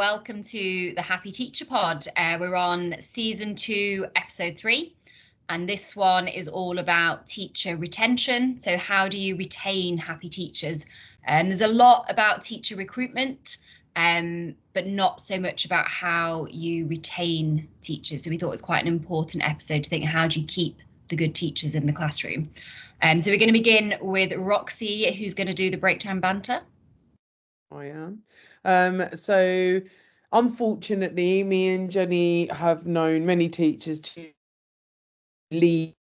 welcome to the Happy Teacher Pod. We're on season 2, episode 3, and this one is all about teacher retention. So how do you retain happy teachers? There's a lot about teacher recruitment, but not so much about how you retain teachers. So we thought it was quite an important episode to think, how do you keep the good teachers in the classroom? So we're going to begin with Roxy, who's going to do the Break-time Banter. I am. So unfortunately, me and Jenny have known many teachers to leave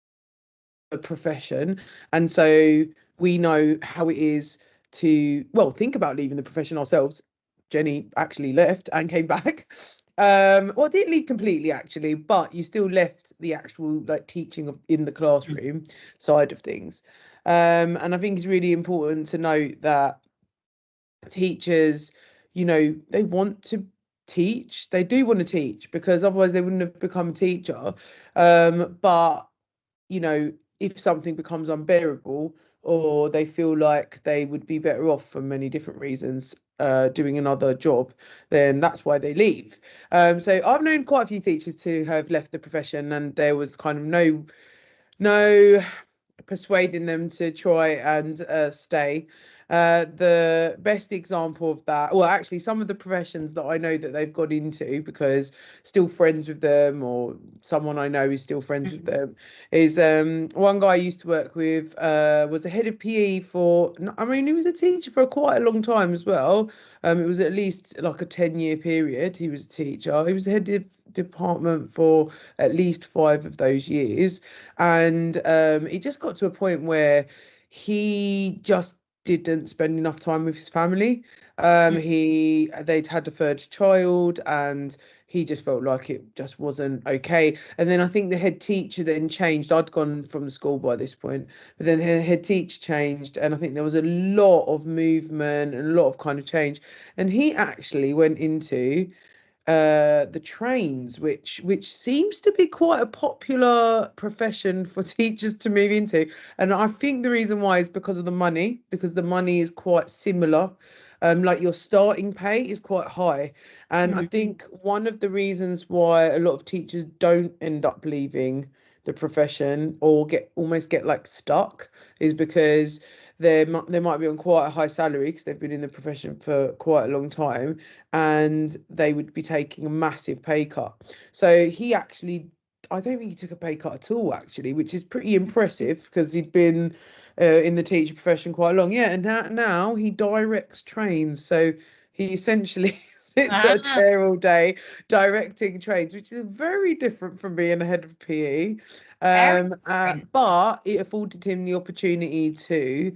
the profession, and so we know how it is to, well, think about leaving the profession ourselves. Jenny actually left and came back. Well, didn't leave completely actually, but you still left the actual like teaching in the classroom side of things. And I think it's really important to note that teachers, they want to teach. They do want to teach because otherwise they wouldn't have become a teacher. But if something becomes unbearable or they feel like they would be better off for many different reasons doing another job, then that's why they leave. So I've known quite a few teachers to have left the profession, and there was kind of no persuading them to try and stay. The best example of that, well, actually, some of the professions that I know that they've got into because still friends with them, or someone I know is still friends with them, is one guy I used to work with was a head of PE for, I mean, he was a teacher for quite a long time as well. It was at least like a 10-year period. He was a teacher. He was the head of department for at least 5 of those years, and it just got to a point where he just didn't spend enough time with his family. They'd had a third child, and he just felt like it just wasn't okay. And then I think the head teacher then changed. I'd gone from the school by this point, but then the head teacher changed, and I think there was a lot of movement and a lot of kind of change. And he actually went into the trains, which seems to be quite a popular profession for teachers to move into. And I think the reason why is because of the money, because the money is quite similar. Like your starting pay is quite high. And I think one of the reasons why a lot of teachers don't end up leaving the profession or almost get like stuck is because they might be on quite a high salary because they've been in the profession for quite a long time, and they would be taking a massive pay cut. So he actually, I don't think he took a pay cut at all, actually, which is pretty impressive because he'd been in the teacher profession quite long. Yeah, and now he directs trains. So he essentially sits at a chair all day directing trains, which is very different from being a head of PE. But it afforded him the opportunity to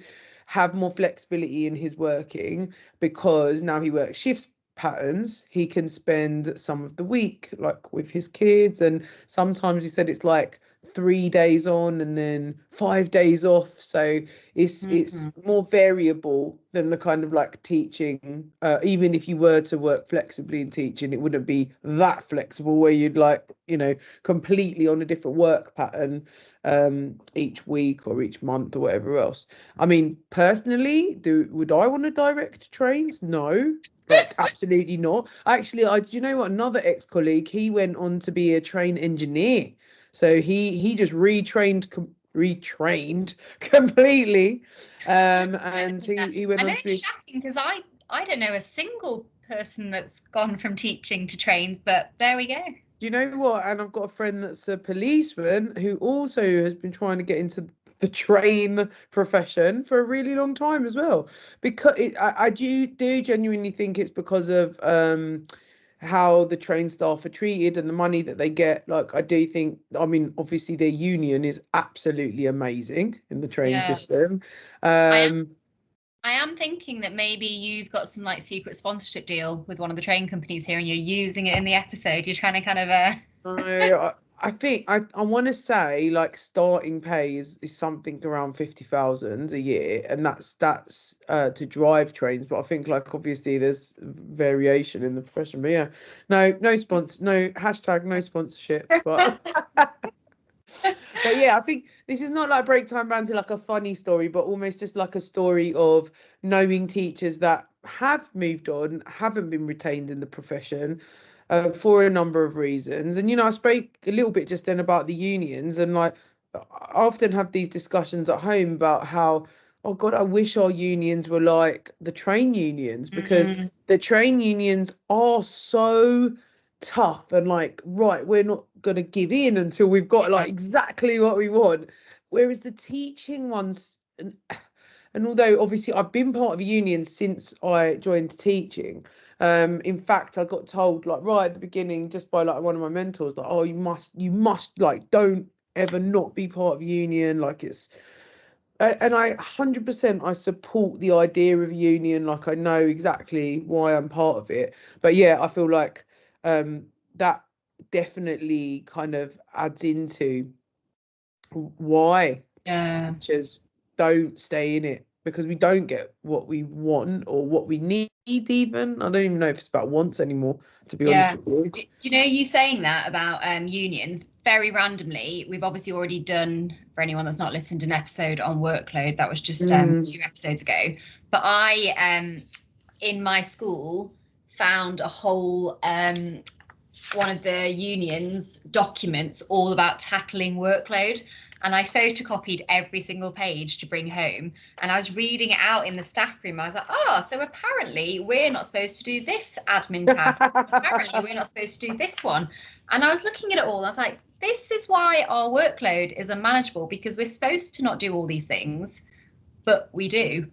have more flexibility in his working, because now he works shifts patterns. He can spend some of the week like with his kids, and sometimes he said it's like 3 days on and then 5 days off, so it's more variable than the kind of like teaching. Even if you were to work flexibly in teaching, it wouldn't be that flexible where you'd like completely on a different work pattern each week or each month or whatever else. I mean, personally, would I want to direct trains? No. Like, absolutely not. Actually, do you know what? Another ex-colleague, he went on to be a train engineer. So he just retrained completely. And he went on to be. I'm laughing because I don't know a single person that's gone from teaching to trains, but there we go. Do you know what? And I've got a friend that's a policeman who also has been trying to get into the train profession for a really long time as well. Because I do genuinely think it's because of how the train staff are treated and the money that they get. Like, I do think, I mean, obviously their union is absolutely amazing in the train system. I am thinking that maybe you've got some like secret sponsorship deal with one of the train companies here and you're using it in the episode. You're trying to kind of I think I want to say like starting pay is something around 50,000 a year, and that's to drive trains. But I think like obviously there's variation in the profession. But yeah, no sponsor, no hashtag no sponsorship. But but yeah, I think this is not like Break-time Banter, like a funny story, but almost just like a story of knowing teachers that have moved on, haven't been retained in the profession for a number of reasons. And, I spoke a little bit just then about the unions, and like I often have these discussions at home about how, oh God, I wish our unions were like the train unions, because the train unions are so tough and like, right, we're not going to give in until we've got like exactly what we want. Whereas the teaching ones, and although obviously I've been part of a union since I joined teaching, in fact, I got told like right at the beginning, just by like one of my mentors, that, oh, you must like, don't ever not be part of a union. Like it's, and I 100% I support the idea of a union. Like I know exactly why I'm part of it. But yeah, I feel like that definitely kind of adds into why teachers don't stay in it, because we don't get what we want or what we need even. I don't even know if it's about wants anymore, to be honest with you. Do you know, you saying that about unions, very randomly, we've obviously already done, for anyone that's not listened, an episode on workload. That was just 2 episodes ago. But I, in my school, found a whole one of the union's documents all about tackling workload. And I photocopied every single page to bring home. And I was reading it out in the staff room. I was like, oh, so apparently we're not supposed to do this admin task. Apparently we're not supposed to do this one. And I was looking at it all. And I was like, this is why our workload is unmanageable, because we're supposed to not do all these things, but we do.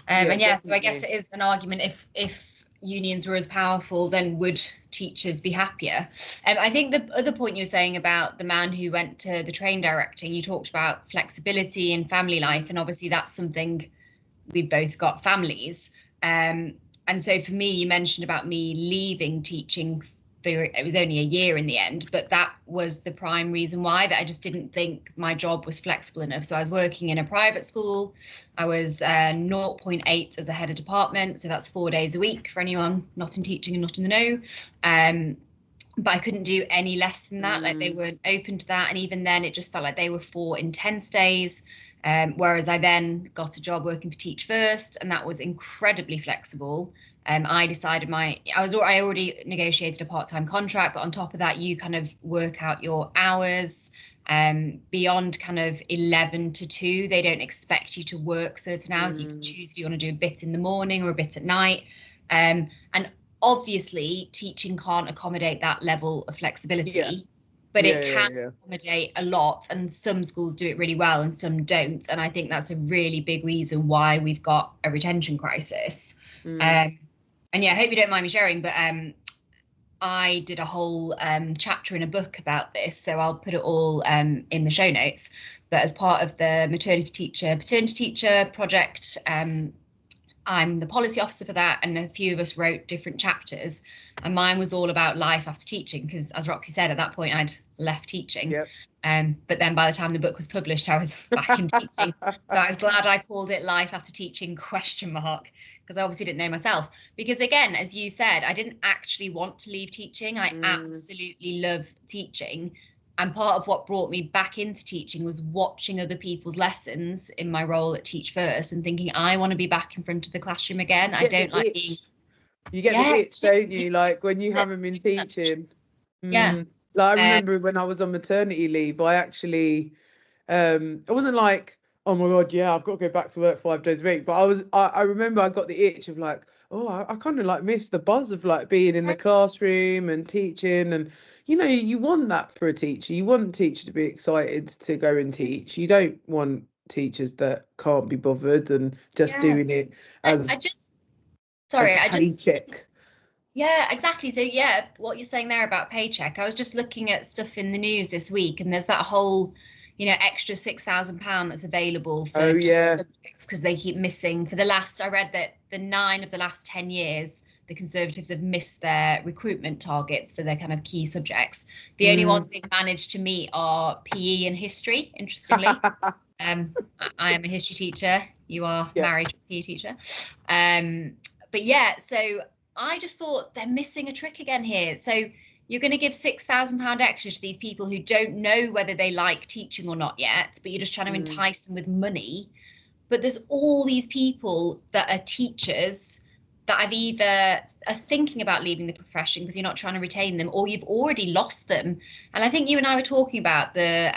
So I guess it is an argument, if unions were as powerful, then would teachers be happier? I think the other point you were saying about the man who went to the train directing, you talked about flexibility and family life, and obviously that's something, we've both got families, and so for me, you mentioned about me leaving teaching. It was only a year in the end, but that was the prime reason why, that I just didn't think my job was flexible enough. So I was working in a private school. I was 0.8 as a head of department. So that's 4 days a week for anyone not in teaching and not in the know. But I couldn't do any less than that. Like, they weren't open to that. And even then, it just felt like they were 4 intense days. Whereas I then got a job working for Teach First, and that was incredibly flexible. I decided I already negotiated a part-time contract, but on top of that, you kind of work out your hours. Beyond kind of 11 to 2, they don't expect you to work certain hours. You can choose if you want to do a bit in the morning or a bit at night. And obviously, teaching can't accommodate that level of flexibility. But it can accommodate a lot, and some schools do it really well and some don't. And I think that's a really big reason why we've got a retention crisis. And I hope you don't mind me sharing, but I did a whole chapter in a book about this, so I'll put it all in the show notes. But as part of the paternity teacher project, I'm the policy officer for that, and a few of us wrote different chapters, and mine was all about life after teaching, because as Roxy said, at that point I'd left teaching. But then by the time the book was published, I was back in teaching. So I was glad I called it Life After Teaching ? Because I obviously didn't know myself. Because again, as you said, I didn't actually want to leave teaching. I absolutely love teaching. And part of what brought me back into teaching was watching other people's lessons in my role at Teach First and thinking, I want to be back in front of the classroom again. I don't like being... You get the itch, don't you? Like when you haven't been teaching. Like I remember when I was on maternity leave, I actually, I wasn't like, oh my God, yeah, I've got to go back to work 5 days a week. But I remember I got the itch of like, oh, I kind of like miss the buzz of like being in the classroom and teaching. And, you want that for a teacher. You want a teacher to be excited to go and teach. You don't want teachers that can't be bothered and just doing it as a paycheck. Yeah, exactly. So what you're saying there about paycheck, I was just looking at stuff in the news this week, and there's that whole, extra £6,000 that's available for subjects, because they keep missing. I read that the 9 of the last 10 years, the Conservatives have missed their recruitment targets for their kind of key subjects. The only ones they've managed to meet are PE and history, interestingly. I am a history teacher. You are married to a PE teacher. But so I just thought they're missing a trick again here. So you're going to give £6,000 extra to these people who don't know whether they like teaching or not yet, but you're just trying to entice them with money. But there's all these people that are teachers that have either are thinking about leaving the profession because you're not trying to retain them, or you've already lost them. And I think you and I were talking about the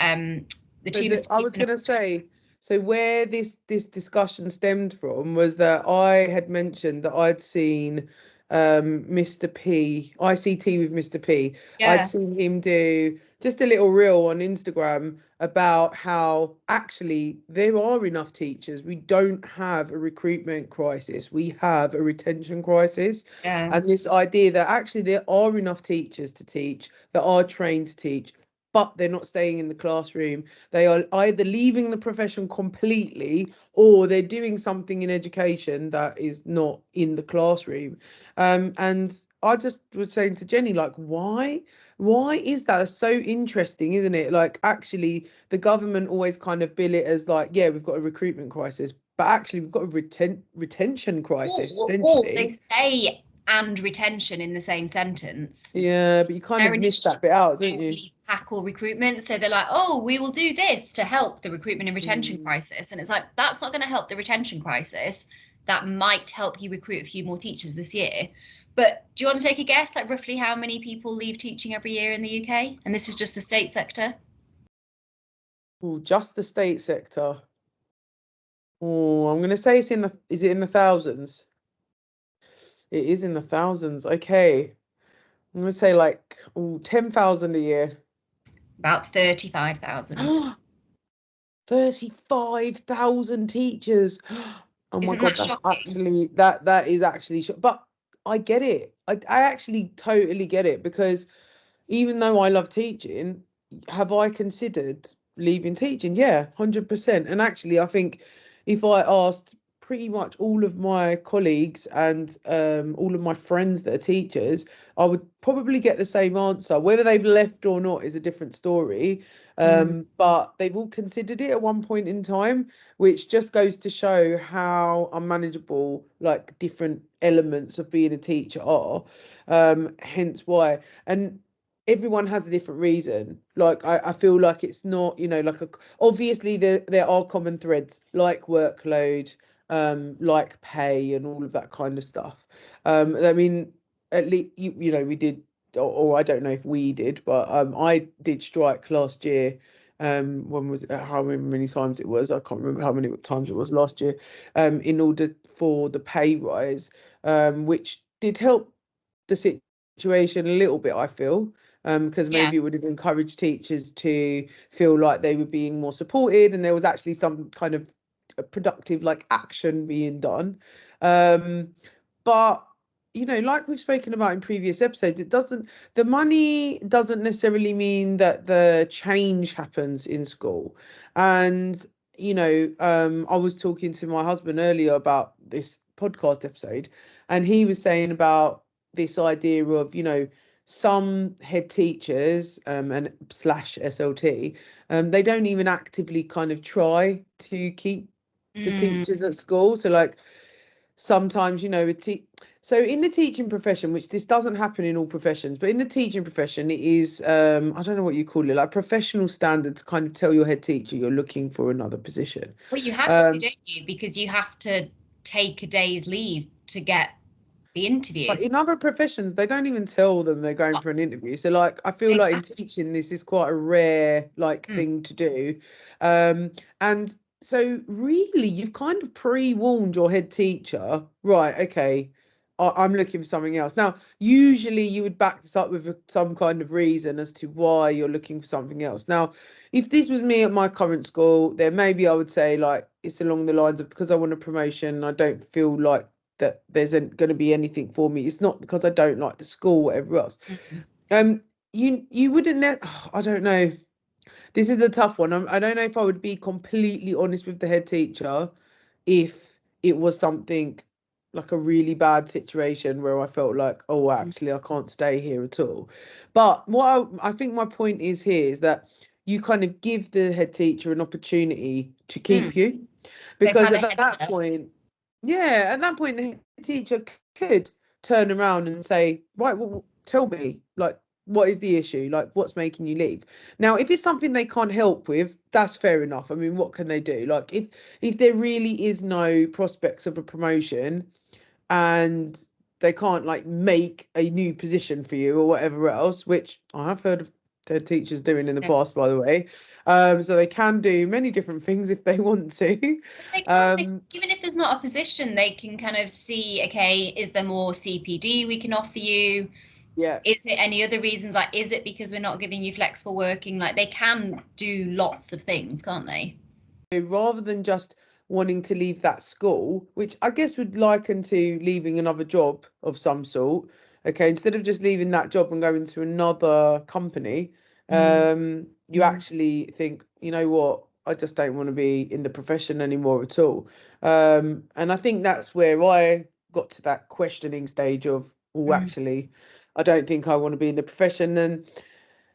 So two I mistakes. was going to say, so where this discussion stemmed from was that I had mentioned that I'd seen Mr. P, ICT with Mr. P. I'd Yeah, seen him do just a little reel on Instagram about how actually there are enough teachers. We don't have a recruitment crisis. We have a retention crisis. yeah, And this idea that actually there are enough teachers to teach, that are trained to teach, but they're not staying in the classroom. They are either leaving the profession completely or they're doing something in education that is not in the classroom. And I just was saying to Jenny, like, why? Why is that? That's so interesting, isn't it? Like, actually, the government always kind of bill it as like, yeah, we've got a recruitment crisis, but actually, we've got a retention crisis, or they essentially. say and retention in the same sentence. Yeah, but you kind Their of miss initiatives that bit out, don't you? only tackle recruitment. So they're like, oh, we will do this to help the recruitment and retention Mm. crisis. And it's like, that's not going to help the retention crisis. That might help you recruit a few more teachers this year. But do you want to take a guess, like roughly how many people leave teaching every year in the UK? And this is just the state sector. Oh, just the state sector. Oh, I'm gonna say is it in the thousands? It is in the thousands. Okay. I'm gonna say like 10,000 a year. About 35,000. 35,000 teachers. Oh my Isn't God, that shocking? that is actually but I get it. I actually totally get it because even though I love teaching, have I considered leaving teaching? Yeah, 100%. And actually, I think if I asked pretty much all of my colleagues and all of my friends that are teachers, I would probably get the same answer. Whether they've left or not is a different story. Mm. But they've all considered it at one point in time, which just goes to show how unmanageable like different elements of being a teacher are. Hence why. And everyone has a different reason. Like I feel like it's not, like obviously there are common threads like workload, like pay and all of that kind of stuff. I mean, at least we did, or I don't know if we did, but I did strike last year. When was it? How many times it was? I can't remember how many times it was last year. In order for the pay rise, which did help the situation a little bit, I feel, because Yeah. maybe it would have encouraged teachers to feel like they were being more supported and there was actually some kind of productive like action being done. But like we've spoken about in previous episodes, the money doesn't necessarily mean that the change happens in school. And I was talking to my husband earlier about this podcast episode, and he was saying about this idea of some head teachers and slash SLT, they don't even actively kind of try to keep the Mm. teachers at school. So like sometimes so in the teaching profession, which this doesn't happen in all professions, but in the teaching profession it is, I don't know what you call it, like professional standards kind of tell your head teacher you're looking for another position. Well, you have to, um don't you? Because you have to take a day's leave to get the But interview. in other professions, they don't even tell them they're going for an interview. So, like, I feel like in Exactly. teaching, this is quite a rare, like, Mm. thing to do. And so, really, you've kind of pre-warned your head teacher, right? Okay, I'm looking for something else. Now, usually, you would back this up with some kind of reason as to why you're looking for something else. Now, if this was me at my current school, then maybe I would say, like, it's along the lines of because I want a promotion, I don't feel like that there's going to be anything for me. It's not because I don't like the school, whatever else. Mm. Um, you wouldn't I don't know. This is a tough one. I don't know if I would be completely honest with the head teacher if it was something like a really bad situation where I felt like, oh, actually, I can't stay here at all. But what I think my point is here is that you kind of give the head teacher an opportunity to keep Mm. you, They've because had a at head that start. point, yeah, at that point, the head teacher could turn around and say, right, well, tell me, like, what is the issue? Like, what's making you leave? Now, if it's something they can't help with, that's fair enough. I mean, what can they do? Like, if there really is no prospects of a promotion and they can't like make a new position for you or whatever else, which I have heard of their teachers doing in the past, by the way. So they can do many different things if they want to. They can, even if there's not a position, they can kind of see, okay, is there more CPD we can offer you? Yeah. Is it any other reasons? Like, is it because we're not giving you flexible working? Like, they can do lots of things, can't they? Rather than just wanting to leave that school, which I guess would liken to leaving another job of some sort. Okay, instead of just leaving that job and going to another company, you actually think, you know what, I just don't want to be in the profession anymore at all. And I think that's where I got to that questioning stage of, oh, actually, I don't think I want to be in the profession. And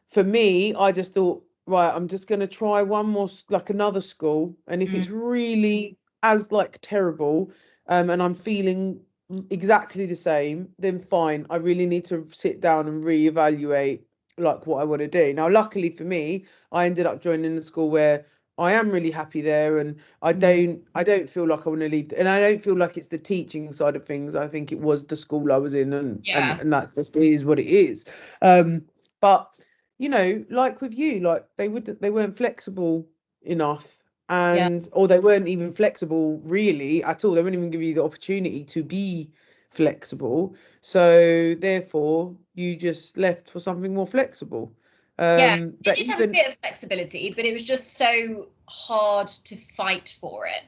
for me, I just thought, right, I'm just going to try one more, like another school. And if it's really as like terrible, and I'm feeling exactly the same, then fine. I really need to sit down and reevaluate like what I want to do. Now, luckily for me, I ended up joining a school where I am really happy there, and I don't feel like I want to leave, and I don't feel like it's the teaching side of things. I think it was the school I was in, and that's just it is what it is. But you know, like with you, like they weren't flexible enough, and or they weren't even flexible really at all. They wouldn't even give you the opportunity to be flexible. So therefore, you just left for something more flexible. They But did have a bit of flexibility, but it was just so hard to fight for it.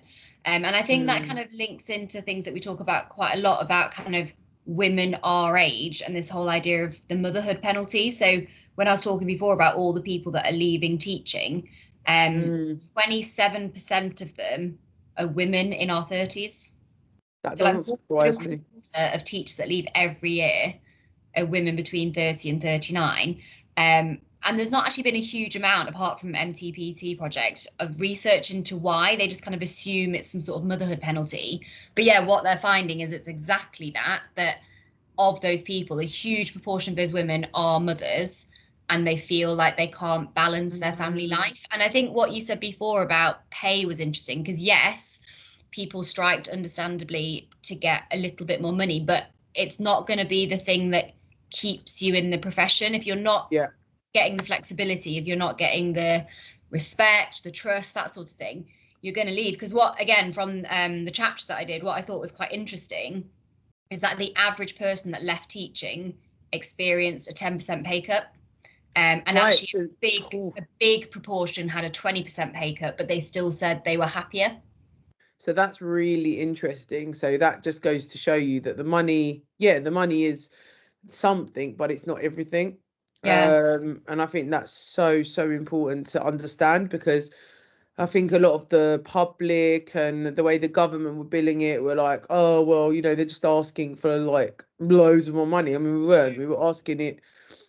And I think that kind of links into things that we talk about quite a lot about kind of women our age and this whole idea of the motherhood penalty. So when I was talking before about all the people that are leaving teaching, 27% of them are women in our 30s. That So like doesn't surprise me. of teachers that leave every year are women between 30 and 39. And there's not actually been a huge amount, apart from MTPT project, of research into why. They just kind of assume it's some sort of motherhood penalty. But yeah, what they're finding is it's exactly that of those people, a huge proportion of those women are mothers, and they feel like they can't balance their family life. And I think what you said before about pay was interesting, because yes, people striked understandably to get a little bit more money, but it's not going to be the thing that keeps you in the profession if you're not getting the flexibility, if you're not getting the respect, the trust, that sort of thing. You're going to leave. Because what, again, from the chapter that I did, what I thought was quite interesting is that the average person that left teaching experienced a 10% pay cut. And actually a big proportion had a 20% pay cut, but they still said they were happier. So that's really interesting. So that just goes to show you that the money is something, but it's not everything. And I think that's so important to understand, because I think a lot of the public and the way the government were billing it were like, oh, well, you know, they're just asking for like loads of more money. I mean, we weren't. We were asking it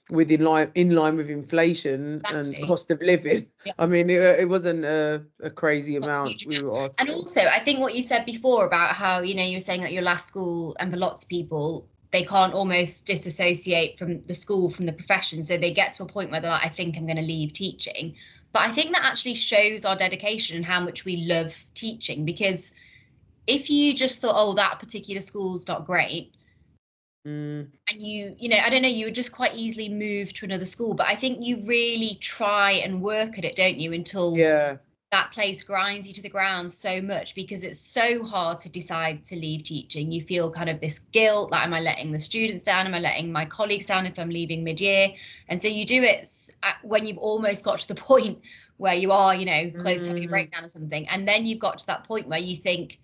in line with inflation and cost of living. I mean, it wasn't a crazy amount we were asking. And also, I think what you said before about how, you know, you were saying that your last school, and for lots of people, they can't almost disassociate from the school from the profession. So they get to a point where they're like, I think I'm going to leave teaching. But I think that actually shows our dedication and how much we love teaching. Because if you just thought, oh, that particular school's not great, and you know, I don't know, you would just quite easily move to another school. But I think you really try and work at it, don't you, until that place grinds you to the ground so much, because it's so hard to decide to leave teaching. You feel kind of this guilt, like, am I letting the students down? Am I letting my colleagues down if I'm leaving mid-year? And so you do it when you've almost got to the point where you are, you know, close to having a breakdown or something. And then you've got to that point where you think,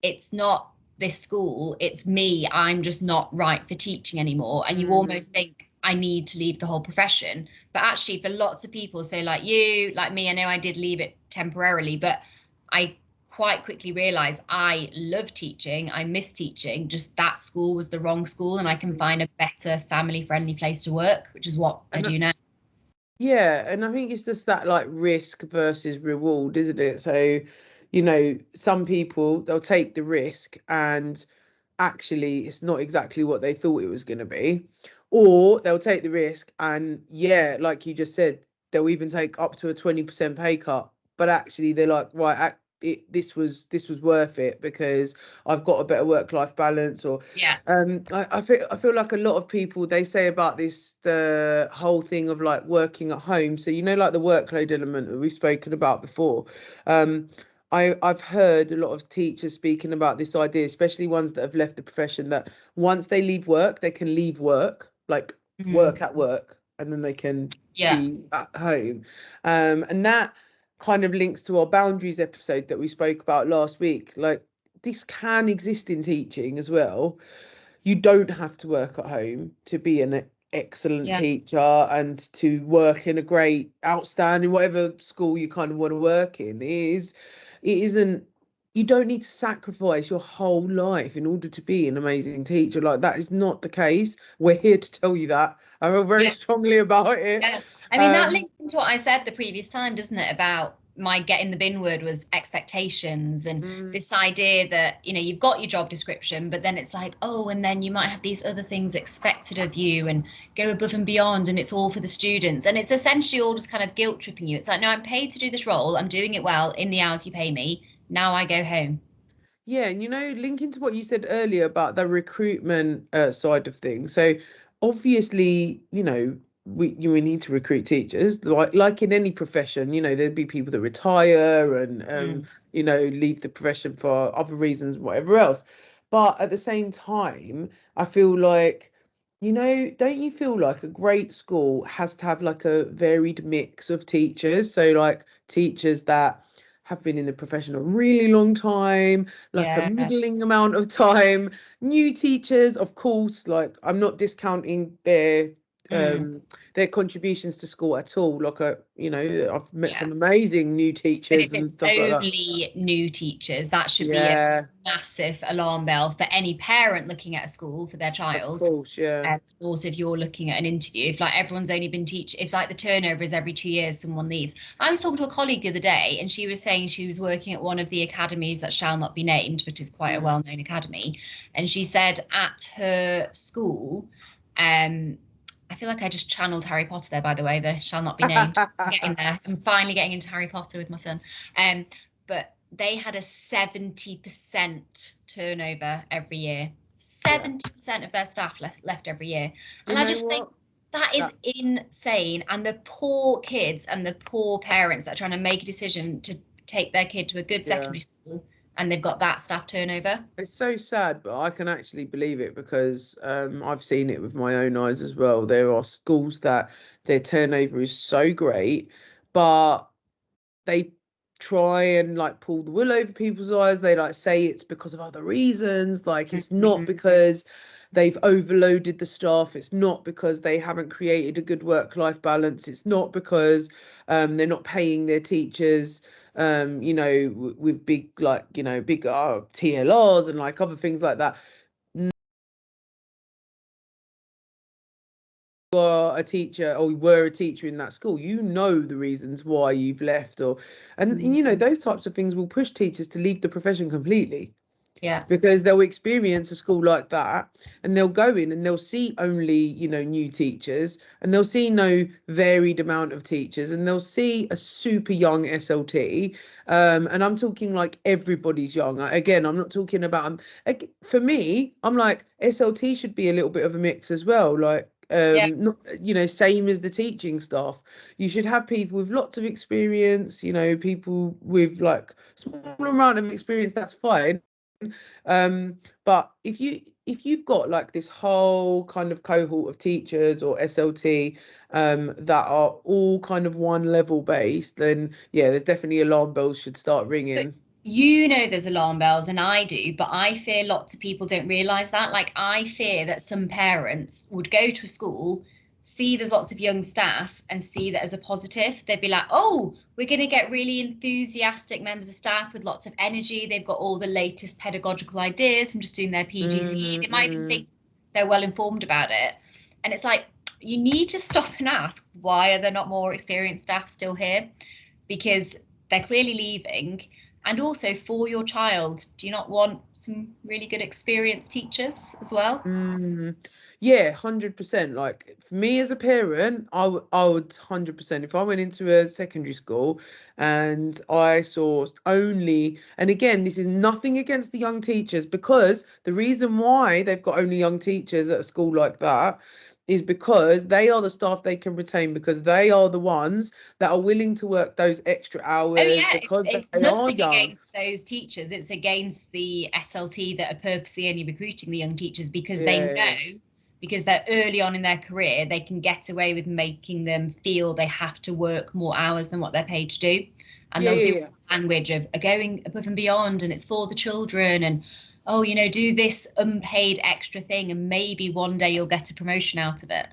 it's not this school, it's me. I'm just not right for teaching anymore. And you almost think, I need to leave the whole profession. But actually, for lots of people, so like you, like me, I know I did leave it temporarily, but I quite quickly realized I love teaching. I miss teaching. Just that school was the wrong school, and I can find a better family-friendly place to work, which is what I do now. Yeah, and I think it's just that like risk versus reward, isn't it? So, you know, some people, they'll take the risk and actually it's not exactly what they thought it was going to be, or they'll take the risk and like you just said, they'll even take up to a 20% pay cut, but actually they're like, right, this was worth it because I've got a better work-life balance. Or I feel like a lot of people, they say about this, the whole thing of like working at home, so like the workload element that we've spoken about before. I've heard a lot of teachers speaking about this idea, especially ones that have left the profession, that once they leave work, they can leave work, like work at work, and then they can be at home. And that kind of links to our boundaries episode that we spoke about last week. Like, this can exist in teaching as well. You don't have to work at home to be an excellent teacher and to work in a great, outstanding, whatever school you kind of want to work in. It isn't, you don't need to sacrifice your whole life in order to be an amazing teacher. Like, that is not the case. We're here to tell you that. I feel very strongly about it. Yeah. I mean, that links into what I said the previous time, doesn't it? About my get in the bin word was expectations, and this idea that, you've got your job description, but then it's like, oh, and then you might have these other things expected of you and go above and beyond, and it's all for the students. And it's essentially all just kind of guilt tripping you. It's like, no, I'm paid to do this role. I'm doing it well in the hours you pay me. Now I go home. Yeah, and linking to what you said earlier about the recruitment side of things. So obviously, we need to recruit teachers, like in any profession. There'd be people that retire and leave the profession for other reasons, whatever else. But at the same time, I feel like, don't you feel like a great school has to have like a varied mix of teachers? So like teachers that have been in the profession a really long time, like a middling amount of time, new teachers, of course, like I'm not discounting their contributions to school at all. Like I've met some amazing new teachers and stuff like that. Only new teachers, that should be a massive alarm bell for any parent looking at a school for their child. Of course, also, if you're looking at an interview, if like everyone's only been if like the turnover is every 2 years, someone leaves. I was talking to a colleague the other day, and she was saying she was working at one of the academies that shall not be named, but is quite a well-known academy, and she said at her school, I feel like I just channeled Harry Potter there, by the way, the shall not be named. I'm getting there. I'm finally getting into Harry Potter with my son. But they had a 70% turnover every year. 70% of their staff left every year. And I just think that is insane. And the poor kids and the poor parents that are trying to make a decision to take their kid to a good secondary school, and they've got that staff turnover. It's so sad, but I can actually believe it because I've seen it with my own eyes as well. There are schools that their turnover is so great, but they try and like pull the wool over people's eyes. They like say it's because of other reasons. Like, it's not because they've overloaded the staff. It's not because they haven't created a good work-life balance. It's not because they're not paying their teachers with big TLRs and like other things like that. You are a teacher, or you were a teacher in that school, the reasons why you've left, and those types of things will push teachers to leave the profession completely. Because they'll experience a school like that, and they'll go in and they'll see only new teachers, and they'll see no varied amount of teachers, and they'll see a super young SLT, and I'm talking like everybody's young. Again, I'm not talking about for me, I'm like, SLT should be a little bit of a mix as well, like not, same as the teaching staff. You should have people with lots of experience, people with like small amount of experience, that's fine. But if you've got like this whole kind of cohort of teachers or SLT that are all kind of one level based, then there's definitely alarm bells should start ringing. There's alarm bells, and I do, but I fear lots of people don't realise that. Like, I fear that some parents would go to a school, see there's lots of young staff, and see that as a positive. They'd be like, oh, we're going to get really enthusiastic members of staff with lots of energy. They've got all the latest pedagogical ideas from just doing their PGCE. They might even think they're well informed about it. And it's like, you need to stop and ask, why are there not more experienced staff still here? Because they're clearly leaving. And also for your child, do you not want some really good experienced teachers as well? Yeah, 100%. Like for me as a parent, I would 100%. If I went into a secondary school and I saw only, and again, this is nothing against the young teachers, because the reason why they've got only young teachers at a school like that is because they are the staff they can retain, because they are the ones that are willing to work those extra Oh hours yeah, because it's they are nothing young. against those teachers. It's against the SLT that are purposely only recruiting the young teachers because they Yeah, know, because they're early on in their career, they can get away with making them feel they have to work more hours than what they're paid to do. And yeah, they'll do yeah, language of going above and beyond, and it's for the children, and oh, do this unpaid extra thing, and maybe one day you'll get a promotion out of it.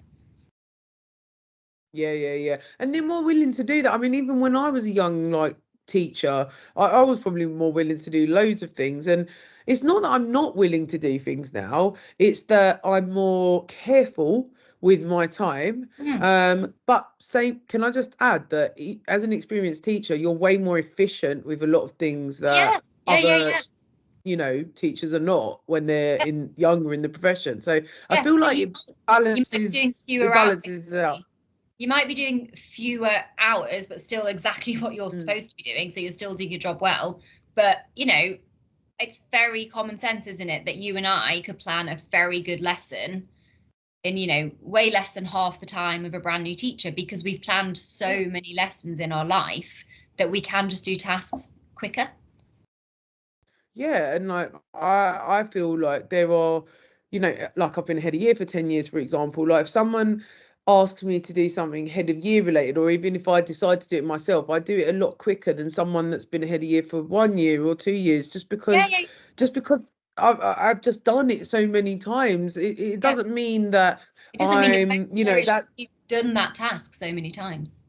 yeah. And they're more willing to do that. I mean, even when I was a young teacher, I was probably more willing to do loads of things. And it's not that I'm not willing to do things now, it's that I'm more careful with my time. Mm. But can I just add that as an experienced teacher, you're way more efficient with a lot of things Yeah, that yeah, yeah, other yeah, teachers are not when they're yeah, in younger in the profession. So I yeah. feel So like you might be doing it fewer hours. balances out. You might be doing fewer hours, but still exactly what you're Mm. supposed to be doing. So you're still doing your job well. But, it's very common sense, isn't it, that you and I could plan a very good lesson in, way less than half the time of a brand new teacher, because we've planned so many lessons in our life that we can just do tasks quicker. Yeah, and like I feel like there are, like I've been head of year for 10 years, for example. Like if someone asks me to do something head of year related, or even if I decide to do it myself, I do it a lot quicker than someone that's been a head of year for 1 year or 2 years, Yeah, yeah, just because I've just done it so many times. It yeah. doesn't mean that It doesn't mean you're I'm, better, it's that. just you've done that task so many times.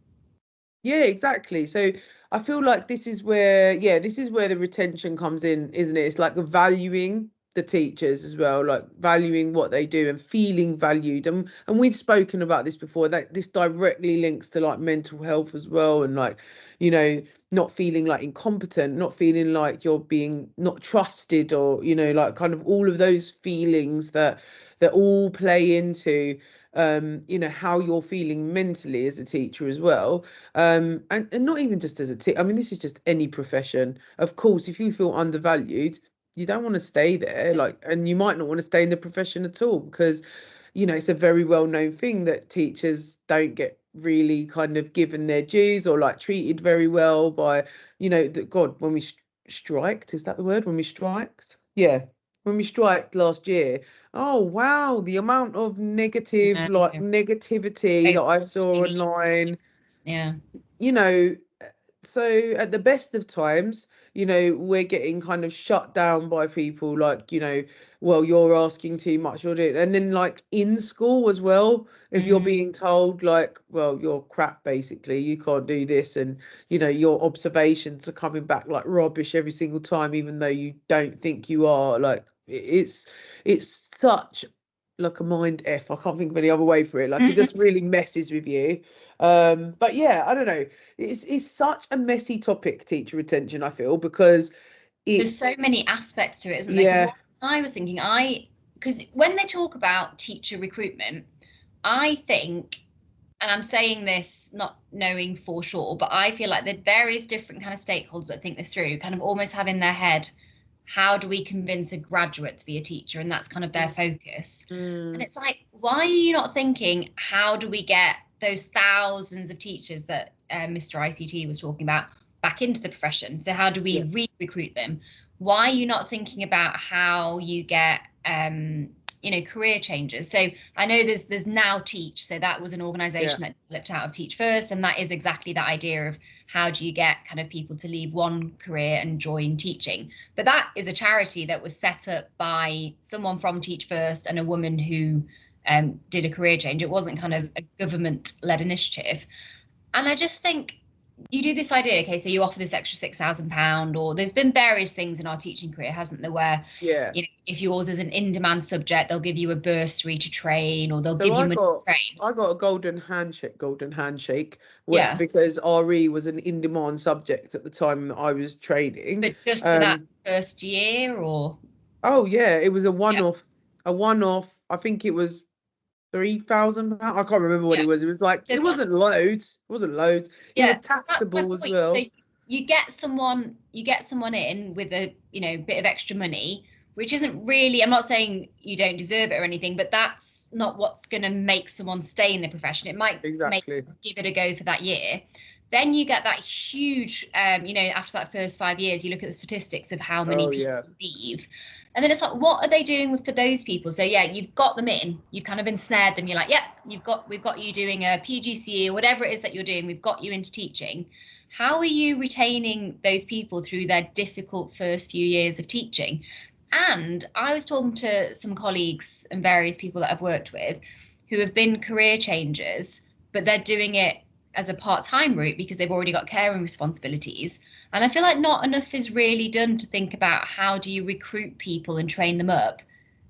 Yeah, exactly. So I feel like this is where the retention comes in, isn't it? It's like valuing the teachers as well, like valuing what they do and feeling valued. And we've spoken about this before, that this directly links to like mental health as well, and like, you know, not feeling like incompetent, not feeling like you're being not trusted, or, like kind of all of those feelings that all play into how you're feeling mentally as a teacher as well. And not even just as a teacher. I mean, this is just any profession. Of course, if you feel undervalued, you don't want to stay there, and you might not want to stay in the profession at all, because it's a very well known thing that teachers don't get really kind of given their dues, or like treated very well by, God, when we striked, is that the word? When we striked? Yeah. When we striked last year, oh wow, the amount of No, negativity that I saw online, yeah. you know, so at the best of times, we're getting kind of shut down by people like, well, you're asking too much, you're doing, and then like in school as well, if you're Mm. being told like, well, you're crap, basically, you can't do this, and your observations are coming back like rubbish every single time, even though you don't think you are, like it's such like a mind F. I can't think of any other way for it. Like it just really messes with you. But yeah, I don't know. It's such a messy topic, teacher retention, I feel, because There's it so many aspects to it, isn't there? Because yeah, what I was thinking, because when they talk about teacher recruitment, I think, and I'm saying this not knowing for sure, but I feel like there are various different kind of stakeholders that think this through, kind of almost have in their head, how do we convince a graduate to be a teacher? And that's kind of their focus. And mm, it's like, why are you not thinking, how do we get those thousands of teachers that Mr. ICT was talking about back into the profession? So how do we yeah, re-recruit them? Why are you not thinking about how you get career changes? So I know there's Now Teach, so that was an yeah, organization that developed out of Teach First, and that is exactly that idea of how do you get kind of people to leave one career and join teaching. But that is a charity that was set up by someone from Teach First and a woman who did a career change. It wasn't kind of a government led initiative. And I just think, you do this idea, okay, so you offer this extra £6,000, or there's been various things in our teaching career, hasn't there, where Yeah. if yours is an in-demand subject, they'll give you a bursary to train, or they'll give you money to train. I got a golden handshake, Yeah. because RE was an in-demand subject at the time that I was training. But just for that first year, or? Oh yeah, it was a one-off. I think it was £3,000. I can't remember what it was. It was like, so it wasn't loads. It wasn't loads. It was taxable as well. So you get someone in with a bit of extra money, which isn't really, I'm not saying you don't deserve it or anything, but that's not what's going to make someone stay in the profession. It might give it a go for that year. Then you get that huge, after that first 5 years, you look at the statistics of how many people leave. And then it's like, what are they doing for those people? So yeah, you've got them in, you've kind of ensnared them. You're like, yeah, we've got you doing a PGCE or whatever it is that you're doing. We've got you into teaching. How are you retaining those people through their difficult first few years of teaching? And I was talking to some colleagues and various people that I've worked with who have been career changers, but they're doing it as a part-time route because they've already got caring responsibilities. And I feel like not enough is really done to think about how do you recruit people and train them up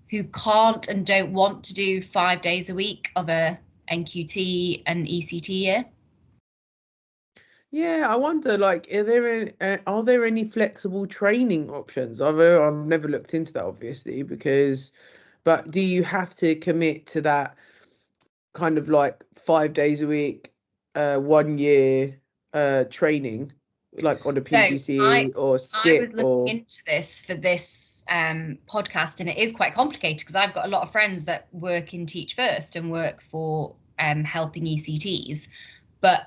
who can't and don't want to do 5 days a week of a NQT and ECT year. Yeah, I wonder, like, are there any flexible training options? I've never looked into that, obviously, but do you have to commit to that kind of like 5 days a week, 1 year training, like on a PGCE or skip? I was looking into this for this podcast, and it is quite complicated because I've got a lot of friends that work in Teach First and work for helping ECTs, but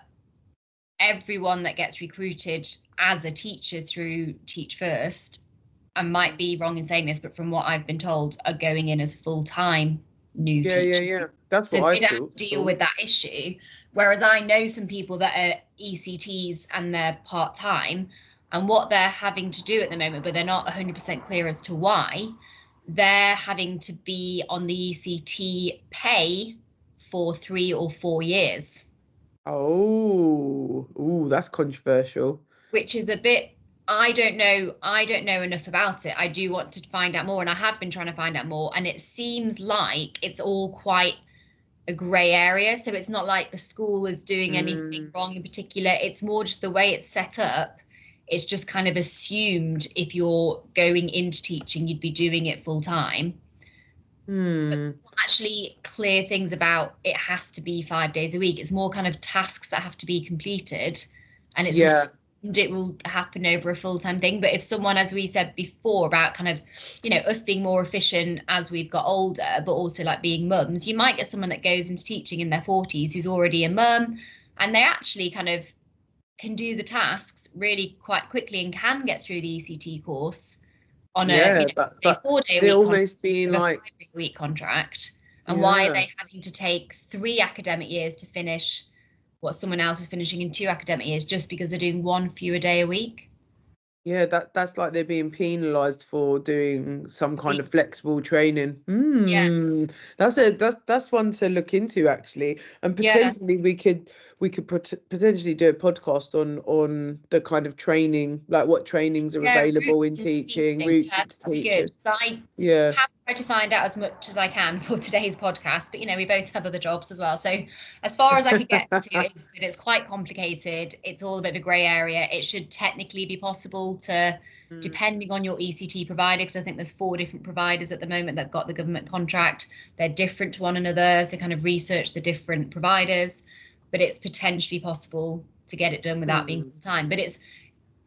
everyone that gets recruited as a teacher through Teach First, I might be wrong in saying this, but from what I've been told, are going in as full-time new teachers. Yeah. That's what I thought. Have to deal with that issue. Whereas I know some people that are ECTs and they're part-time, and what they're having to do at the moment, but they're not 100% clear as to why, they're having to be on the ECT pay for 3 or 4 years. Oh, that's controversial. Which is a bit, I don't know enough about it. I do want to find out more, and I have been trying to find out more, and it seems like it's all quite a grey area. So it's not like the school is doing anything wrong in particular. It's more just the way it's set up. It's just kind of assumed if you're going into teaching, you'd be doing it full time. But there's not actually clear things about it has to be 5 days a week. It's more kind of tasks that have to be completed, and it's assumed it will happen over a full-time thing. But if someone, as we said before, about kind of, us being more efficient as we've got older, but also like being mums, you might get someone that goes into teaching in their 40s who's already a mum, and they actually kind of can do the tasks really quite quickly and can get through the ECT course on a 4-day week almost being like 5-day-week contract. And why are they having to take 3 academic years to finish what someone else is finishing in 2 academic years just because they're doing 1 fewer day a week? Yeah, that's like they're being penalised for doing some kind of flexible training. That's one to look into, actually, and potentially we could potentially do a podcast on the kind of training, like what trainings are available in teaching, routes into teaching. I have tried to find out as much as I can for today's podcast, but we both have other jobs as well. So as far as I could get to is that it's quite complicated. It's all a bit of a grey area. It should technically be possible to, depending on your ECT provider, because I think there's 4 different providers at the moment that got the government contract. They're different to one another, so kind of research the different providers, but it's potentially possible to get it done without being full time. But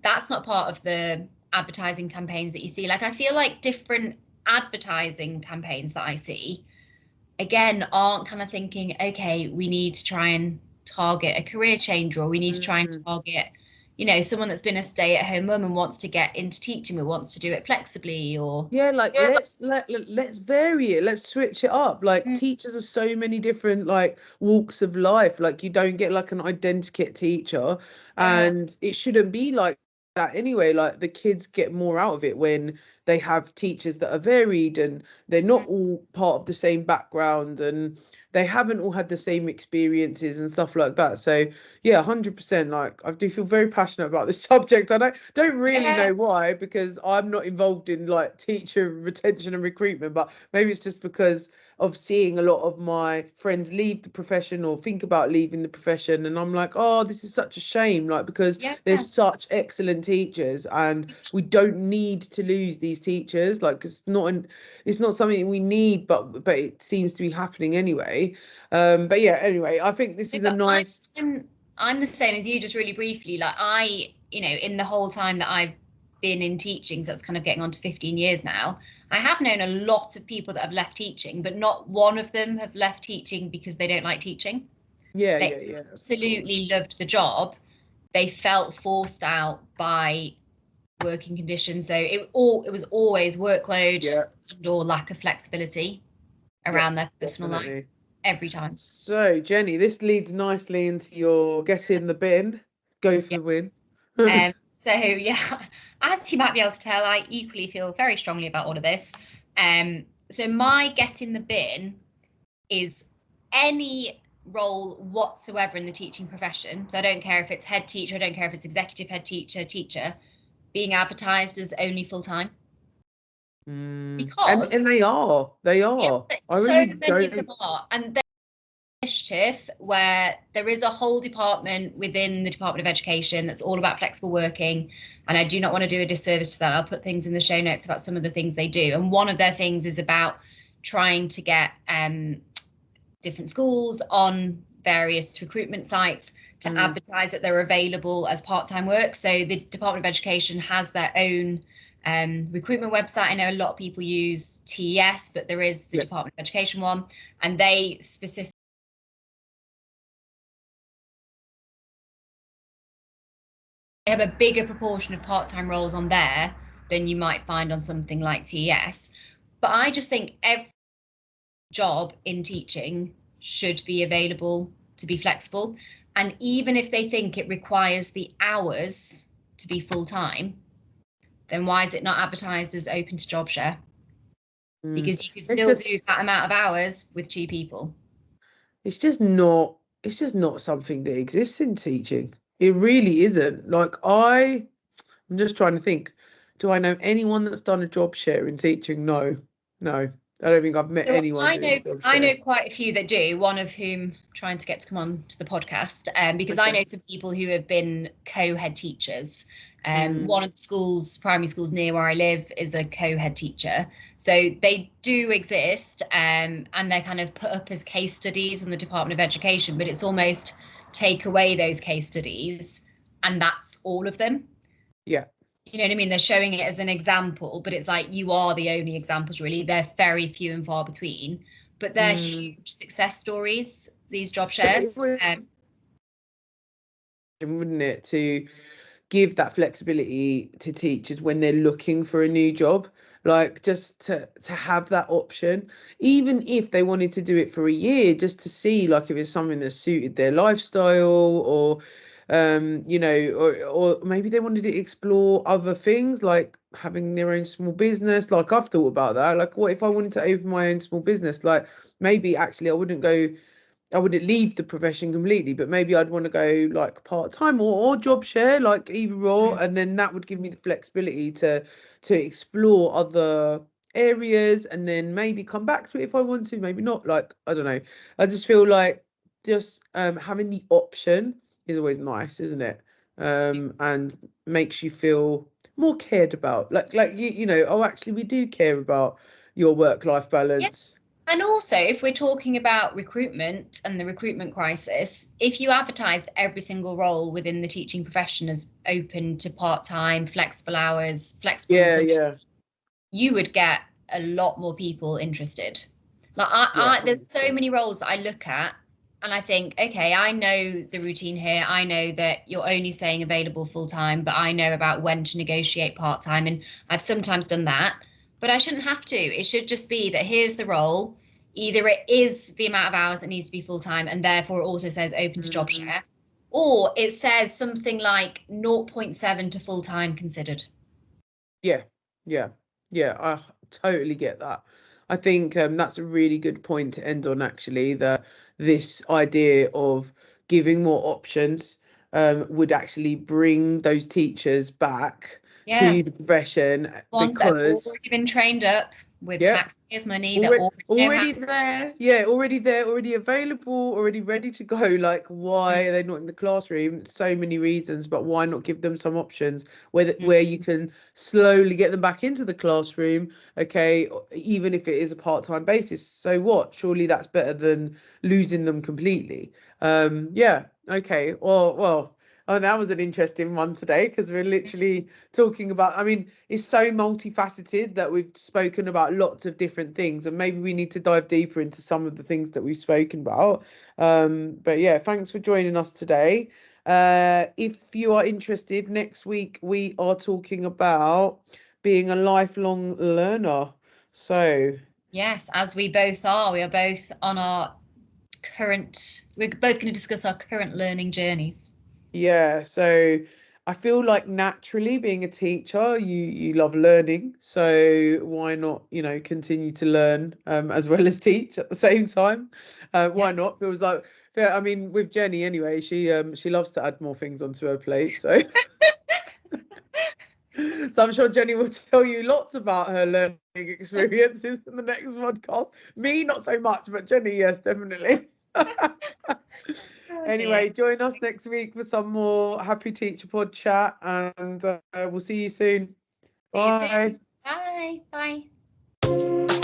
that's not part of the advertising campaigns that you see. Like, I feel like different advertising campaigns that I see, again, aren't kind of thinking, okay, we need to try and target a career changer, or we need to try and target, someone that's been a stay-at-home mum and wants to get into teaching, but wants to do it flexibly, or let's vary it, let's switch it up. Like, teachers are so many different like walks of life. Like, you don't get like an identikit teacher, and it shouldn't be like that anyway. Like the kids get more out of it when they have teachers that are varied and they're not all part of the same background and they haven't all had the same experiences and stuff like that. So yeah, 100%. Like I do feel very passionate about this subject. I don't really Yeah. know why, because I'm not involved in like teacher retention and recruitment, but maybe it's just because of seeing a lot of my friends leave the profession or think about leaving the profession, and I'm like, oh, this is such a shame, like, because Yeah. there's such excellent teachers and we don't need to lose these teachers. Like it's not something we need, but it seems to be happening anyway. But yeah, anyway, I think this is a But nice. I'm the same as you, just really briefly. Like in the whole time that I've been in teaching, so that's kind of getting on to 15 years now, I have known a lot of people that have left teaching, but not one of them have left teaching because they don't like teaching. Yeah, They absolutely loved the job. They felt forced out by working conditions. So it was always workload or lack of flexibility around their personal life every time. So Jenny, this leads nicely into your get in the bin, go for the win. So yeah, as you might be able to tell, I equally feel very strongly about all of this. So my get in the bin is any role whatsoever in the teaching profession. So I don't care if it's head teacher, I don't care if it's executive head teacher, being advertised as only full time. Because and they are. Yeah, I so really many of don't. them are, and there's an initiative where there is a whole department within the Department of Education that's all about flexible working, and I do not want to do a disservice to that. I'll put things in the show notes about some of the things they do, and one of their things is about trying to get different schools on various recruitment sites to advertise that they're available as part-time work. So the Department of Education has their own recruitment website. I know a lot of people use TES, but there is the Department of Education one, and they specifically have a bigger proportion of part-time roles on there than you might find on something like TES. But I just think every job in teaching should be available to be flexible. And even if they think it requires the hours to be full-time, then why is it not advertised as open to job share? Because you could still do that amount of hours with 2 people. It's just not something that exists in teaching. It really isn't. Like I'm just trying to think, do I know anyone that's done a job share in teaching? No. I don't think I've met anyone. I know quite a few that do, one of whom trying to get to come on to the podcast, because I know some people who have been co-head teachers. One of the primary schools near where I live is a co-head teacher. So they do exist, and they're kind of put up as case studies in the Department of Education, but it's almost take away those case studies and that's all of them. Yeah. You know what I mean? They're showing it as an example, but it's like you are the only examples, really. They're very few and far between, but they're huge success stories, these job shares. Wouldn't it, to give that flexibility to teachers when they're looking for a new job, like just to have that option, even if they wanted to do it for a year, just to see like if it's something that suited their lifestyle, or or maybe they wanted to explore other things like having their own small business. Like I've thought about that, like what if I wanted to open my own small business? Like maybe actually I wouldn't leave the profession completely, but maybe I'd want to go like part-time or job share, like either or, and then that would give me the flexibility to explore other areas and then maybe come back to it if I want to, maybe not. Like I don't know, I just feel like just having the option is always nice, isn't it? And makes you feel more cared about, like oh, actually we do care about your work-life balance. And also, if we're talking about recruitment and the recruitment crisis, if you advertised every single role within the teaching profession as open to part-time, flexible hours, you would get a lot more people interested. Like there's so many roles that I look at and I think, okay, I know the routine here. I know that you're only saying available full-time, but I know about when to negotiate part-time, and I've sometimes done that. But I shouldn't have to. It should just be that here's the role. Either it is the amount of hours that needs to be full-time, and therefore it also says open to job share, Or it says something like 0.7 to full-time considered. Yeah, I totally get that. I think that's a really good point to end on, actually, this idea of giving more options would actually bring those teachers back to the profession, Ones that have because already been trained up with taxpayers' money, that already there, already available, already ready to go. Like, why are they not in the classroom? So many reasons, but why not give them some options where you can slowly get them back into the classroom, okay, even if it is a part-time basis. So what? Surely that's better than losing them completely. Yeah, okay. Well. Oh, that was an interesting one today, because we're literally talking about, I mean, it's so multifaceted that we've spoken about lots of different things, and maybe we need to dive deeper into some of the things that we've spoken about. But yeah, thanks for joining us today. If you are interested, next week we are talking about being a lifelong learner. So yes, as we both are, we are both on we're both going to discuss our current learning journeys. yeah, so I feel like naturally, being a teacher, you love learning. So why not, continue to learn as well as teach at the same time? Why not? Feels like, yeah, I mean, with Jenny anyway, she loves to add more things onto her plate. So so I'm sure Jenny will tell you lots about her learning experiences in the next podcast. Me, not so much, but Jenny, yes, definitely. Anyway, join us next week for some more Happy Teacher Pod chat, and we'll see you soon. Bye. Bye. Bye.